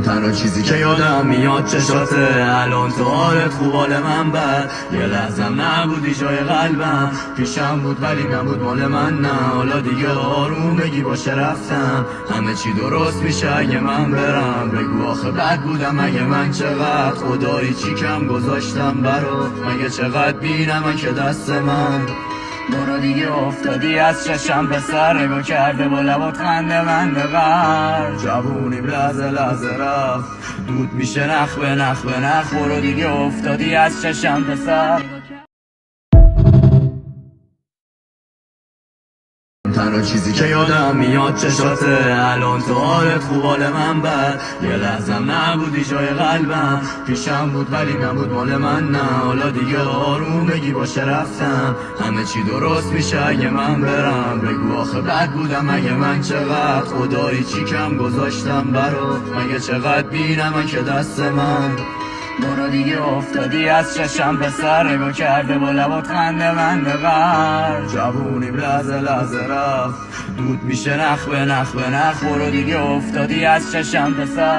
تنها چیزی که یادم میاد چشاته، الان تو حالت خوب حال من بد، یه لحظم نبودی جای قلبم، پیشم بود ولی نبود مال من، نه حالا دیگه آروم بگی باشه رفتم، همه چی درست میشه اگه من برم، بگو آخه بد بودم اگه من چقدر، خدایی چی کم گذاشتم برات، مگه چقدر بینم که دست من، برو دیگه افتادی از چشم پسر، نگاه کرده با لبات خنده من ببر، جوونیم لحظه لحظه رفت، دود میشه نخ به نخ به نخ، برو دیگه افتادی از چشم پسر. تنها چیزی که یادم میاد چشاته، الان تو حالت خوب حال من بد، یه لحظم نبودی جای قلبم، پیشم بود ولی نبود مال من، نه حالا دیگه آروم بگی باشه رفتم، همه چی درست میشه اگه من برم، بگو آخه بد بودم اگه من چقدر، خدایی چی کم گذاشتم برات، مگه چقدر بینم که دست من، برو دیگه افتادی از چشم پسر، نگاه کرده با لبات خنده من ببر، جوونیم لحظه لحظه رفت، دود میشه نخ به نخ به نخ، برو دیگه افتادی از چشم پسر.